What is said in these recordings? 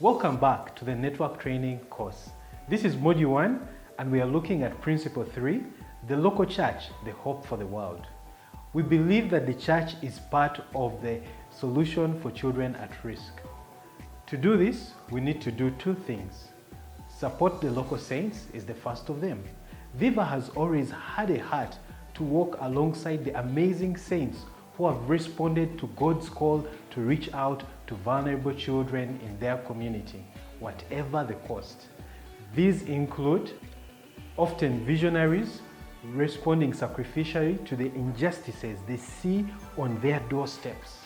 Welcome back to the Network Training course. This is Module 1 and we are looking at Principle 3, the local church, the hope for the world. We believe that the church is part of the solution for children at risk. To do this, we need to do two things. Support the local saints is the first of them. Viva has always had a heart to walk alongside the amazing saints who have responded to God's call to reach out to vulnerable children in their community, whatever the cost. These include often visionaries responding sacrificially to the injustices they see on their doorsteps,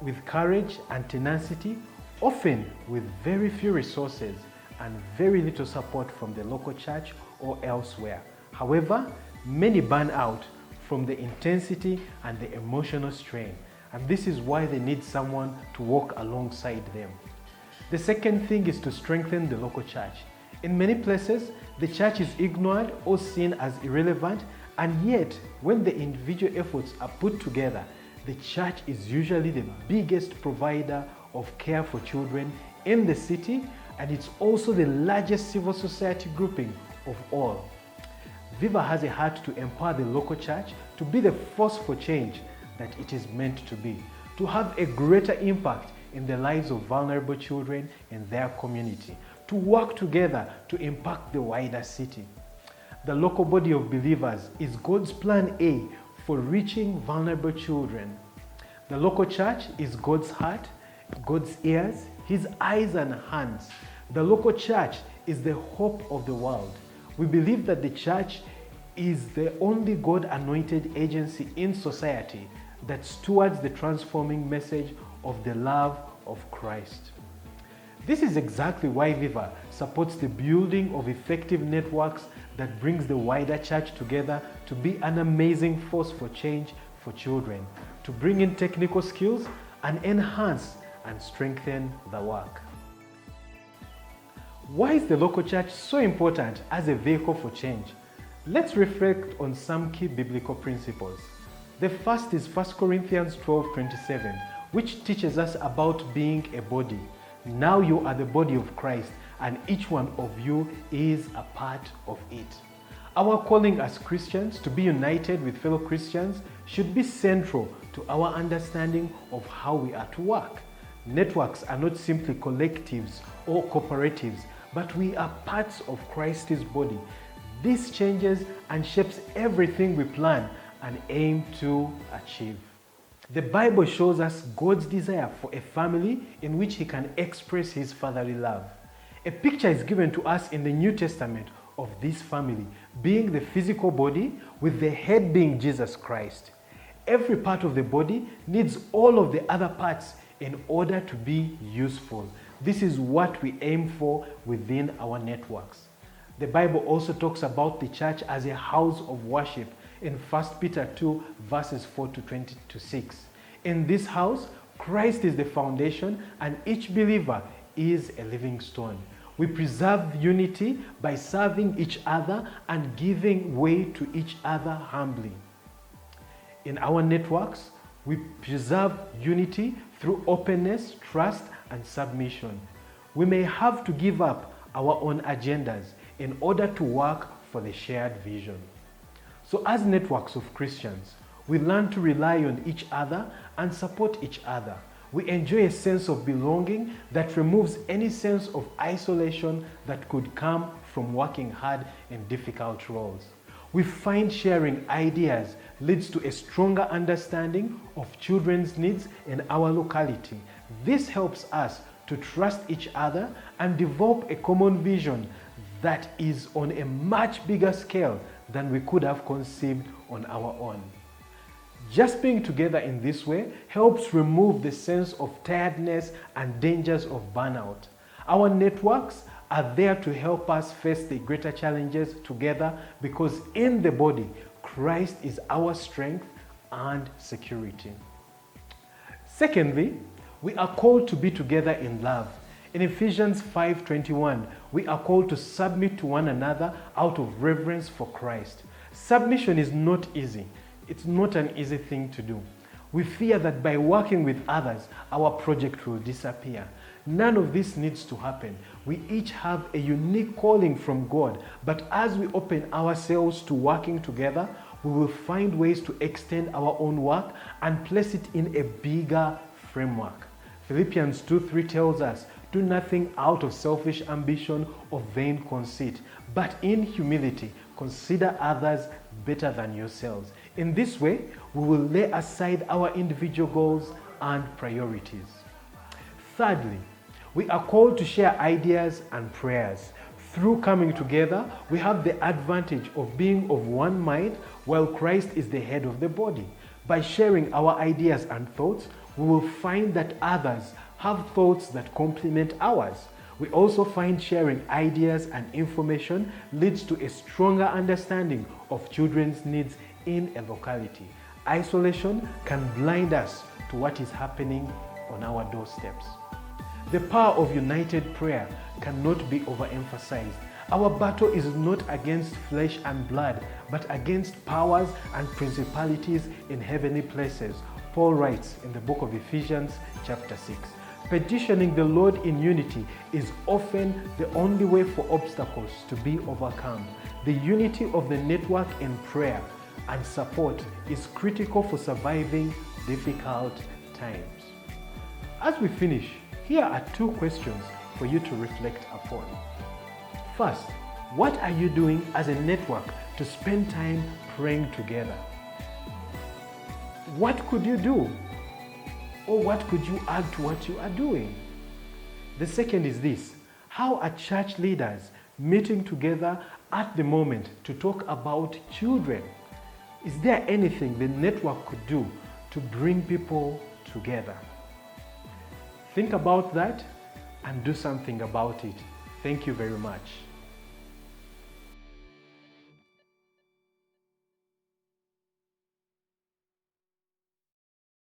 with courage and tenacity, often with very few resources and very little support from the local church or elsewhere. However, many burn out from the intensity and the emotional strain, and this is why they need someone to walk alongside them. The second thing is to strengthen the local church. In many places, the church is ignored or seen as irrelevant, and yet, when the individual efforts are put together, the church is usually the biggest provider of care for children in the city, and it's also the largest civil society grouping of all. Viva has a heart to empower the local church to be the force for change that it is meant to be, to have a greater impact in the lives of vulnerable children in their community, to work together to impact the wider city. The local body of believers is God's plan A for reaching vulnerable children. The local church is God's heart, God's ears, His eyes and hands. The local church is the hope of the world. We believe that the church is the only God-anointed agency in society that stewards the transforming message of the love of Christ. This is exactly why Viva supports the building of effective networks that brings the wider church together to be an amazing force for change for children, to bring in technical skills and enhance and strengthen the work. Why is the local church so important as a vehicle for change? Let's reflect on some key biblical principles. The first is 1 Corinthians 12:27, which teaches us about being a body. Now you are the body of Christ, and each one of you is a part of it. Our calling as Christians to be united with fellow Christians should be central to our understanding of how we are to work. Networks are not simply collectives or cooperatives, but we are parts of Christ's body. This changes and shapes everything we plan and aim to achieve. The Bible shows us God's desire for a family in which He can express His fatherly love. A picture is given to us in the New Testament of this family being the physical body, with the head being Jesus Christ. Every part of the body needs all of the other parts in order to be useful. This is what we aim for within our networks. The Bible also talks about the church as a house of worship in 1 Peter 2 verses 4 to 26. In this house, Christ is the foundation and each believer is a living stone. We preserve unity by serving each other and giving way to each other humbly. In our networks, we preserve unity through openness, trust, and submission. We may have to give up our own agendas in order to work for the shared vision. So as networks of Christians, we learn to rely on each other and support each other. We enjoy a sense of belonging that removes any sense of isolation that could come from working hard in difficult roles. We find sharing ideas leads to a stronger understanding of children's needs in our locality. This helps us to trust each other and develop a common vision that is on a much bigger scale than we could have conceived on our own. Just being together in this way helps remove the sense of tiredness and dangers of burnout. Our networks are there to help us face the greater challenges together because in the body, Christ is our strength and security. Secondly, we are called to be together in love. In Ephesians 5:21, we are called to submit to one another out of reverence for Christ. Submission is not easy. It's not an easy thing to do. We fear that by working with others, our project will disappear. None of this needs to happen. We each have a unique calling from God, but as we open ourselves to working together, we will find ways to extend our own work and place it in a bigger framework. Philippians 2:3 tells us, "Do nothing out of selfish ambition or vain conceit, but in humility consider others better than yourselves." In this way, we will lay aside our individual goals and priorities. Thirdly, we are called to share ideas and prayers. Through coming together, we have the advantage of being of one mind while Christ is the head of the body. By sharing our ideas and thoughts, we will find that others have thoughts that complement ours. We also find sharing ideas and information leads to a stronger understanding of children's needs in a locality. Isolation can blind us to what is happening on our doorsteps. The power of united prayer cannot be overemphasized. Our battle is not against flesh and blood, but against powers and principalities in heavenly places. Paul writes in the book of Ephesians chapter 6. Petitioning the Lord in unity is often the only way for obstacles to be overcome. The unity of the network in prayer and support is critical for surviving difficult times. As we finish, here are 2 questions for you to reflect upon. First, what are you doing as a network to spend time praying together? What could you do? Or what could you add to what you are doing? The second is this: how are church leaders meeting together at the moment to talk about children? Is there anything the network could do to bring people together? Think about that and do something about it. Thank you very much.